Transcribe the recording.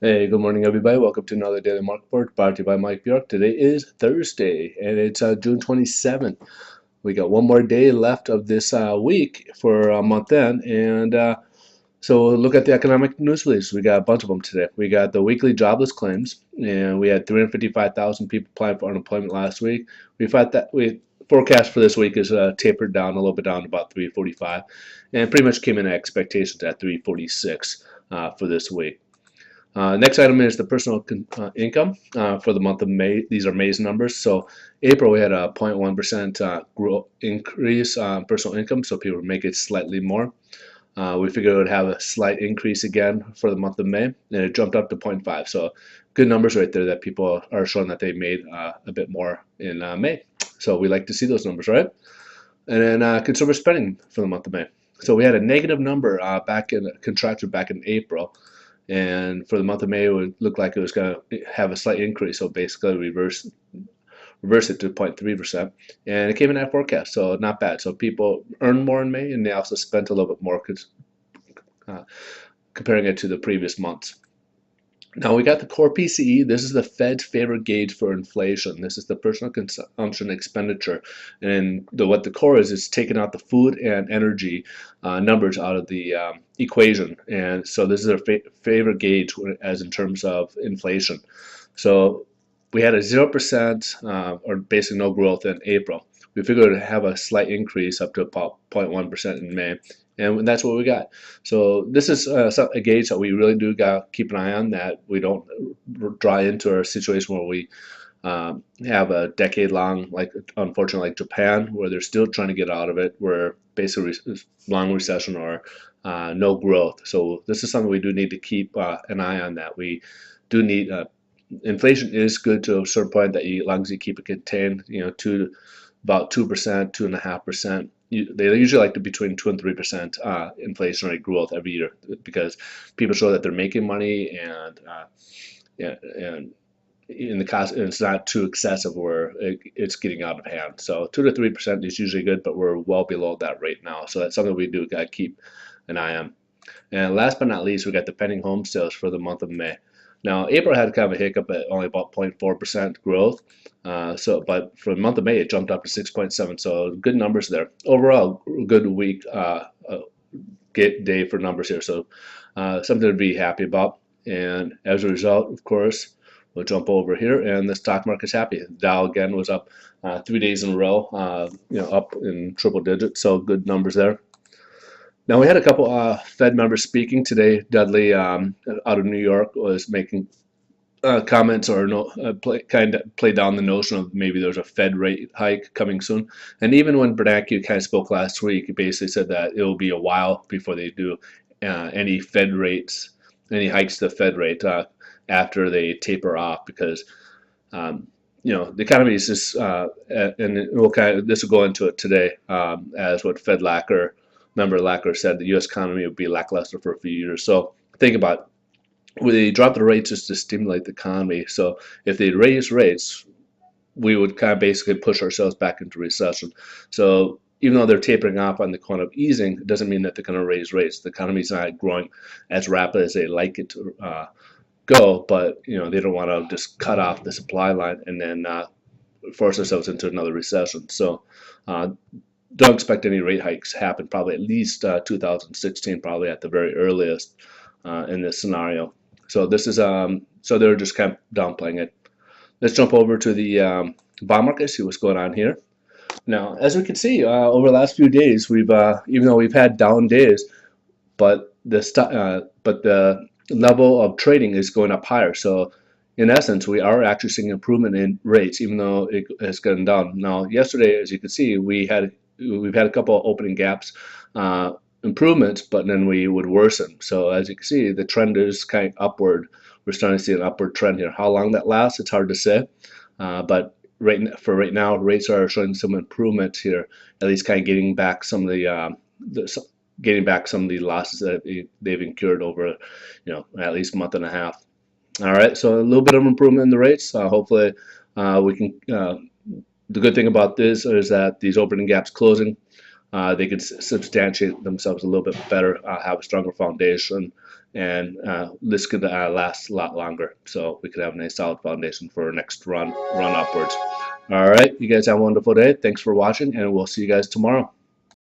Hey, good morning, everybody. Welcome to another Daily Market Report brought to you by Mike Bjork. Today is Thursday, and it's June 27th. We got one more day left of this week for month end, and so we'll look at the economic news release. We got a bunch of them today. We got the weekly jobless claims, and we had 355,000 people applying for unemployment last week. We thought that we forecast for this week is tapered down a little bit down to about 345, and pretty much came in at expectations at 346 for this week. Next item is the personal income for the month of May. These are May's numbers. So April we had a 0.1% growth increase personal income, so people make it slightly more. We figured it would have a slight increase again for the month of May, and it jumped up to 0.5. So good numbers right there that people are showing that they made a bit more in May. So we like to see those numbers, right? And then consumer spending for the month of May. So we had a negative number contracted back in April, and for the month of May, it would look like it was going to have a slight increase. So basically, reverse it to 0.3%, and it came in at forecast. So not bad. So people earned more in May, and they also spent a little bit more comparing it to the previous months. Now we got the core PCE. This is the Fed's favorite gauge for inflation. This is the personal consumption expenditure, and what the core is taking out the food and energy numbers out of the equation. And so this is their favorite gauge as in terms of inflation. So we had a 0% or basically no growth in April. We figured it would have a slight increase up to about 0.1% in May, and that's what we got. So this is a gauge that we really do got to keep an eye on, that we don't draw into a situation where we have a decade-long, like unfortunately like Japan, where they're still trying to get out of it, where basically long recession or no growth. So this is something we do need to keep an eye on, that we do need inflation is good to a certain point, that as long as you keep it contained, to about 2%, 2.5%. They usually like to between 2 and 3% inflationary growth every year, because people show that they're making money, and in the cost, and it's not too excessive where it's getting out of hand. So 2 to 3% is usually good, but we're well below that right now. So that's something we do got to keep an eye on. And last but not least, we got the pending home sales for the month of May. Now, April had kind of a hiccup at only about 0.4% growth. But for the month of May, it jumped up to 6.7. So good numbers there. Overall, good week, day for numbers here. So something to be happy about. And as a result, of course, we'll jump over here, and the stock market's happy. Dow again was up 3 days in a row, up in triple digits. So good numbers there. Now we had a couple Fed members speaking today. Dudley out of New York was making comments, or kind of play down the notion of maybe there's a Fed rate hike coming soon. And even when Bernanke kind of spoke last week, he basically said that it will be a while before they do any hikes to the Fed rate after they taper off, because the economy is just, and this will go into it today, as what Fed Member Lacker said, the U.S. economy would be lackluster for a few years. So think about it. They drop the rates just to stimulate the economy. So if they raise rates, we would kind of basically push ourselves back into recession. So even though they're tapering off on the kind of easing, it doesn't mean that they're going to raise rates. The economy's not growing as rapid as they like it to go, but they don't want to just cut off the supply line and then force ourselves into another recession. So don't expect any rate hikes to happen, probably at least 2016, probably at the very earliest in this scenario. So this is so they're just kind of downplaying it. Let's jump over to the bond market, see what's going on here. Now, as we can see, over the last few days, we've even though we've had down days, but the level of trading is going up higher. So in essence, we are actually seeing improvement in rates, even though it has gone down. Now, yesterday, as you can see, we've had a couple of opening gaps improvements, but then we would worsen. So as you can see, the trend is kind of upward. We're starting to see an upward trend here. How long that lasts, it's hard to say. But right now, rates are showing some improvement here, at least kind of getting back some of the losses that they've incurred over, at least a month and a half. All right, so a little bit of improvement in the rates. Hopefully, we can. The good thing about this is that these opening gaps closing they could substantiate themselves a little bit better, have a stronger foundation, and this could last a lot longer. So we could have a nice solid foundation for our next run upwards. All right, you guys have a wonderful day. Thanks for watching, and we'll see you guys tomorrow.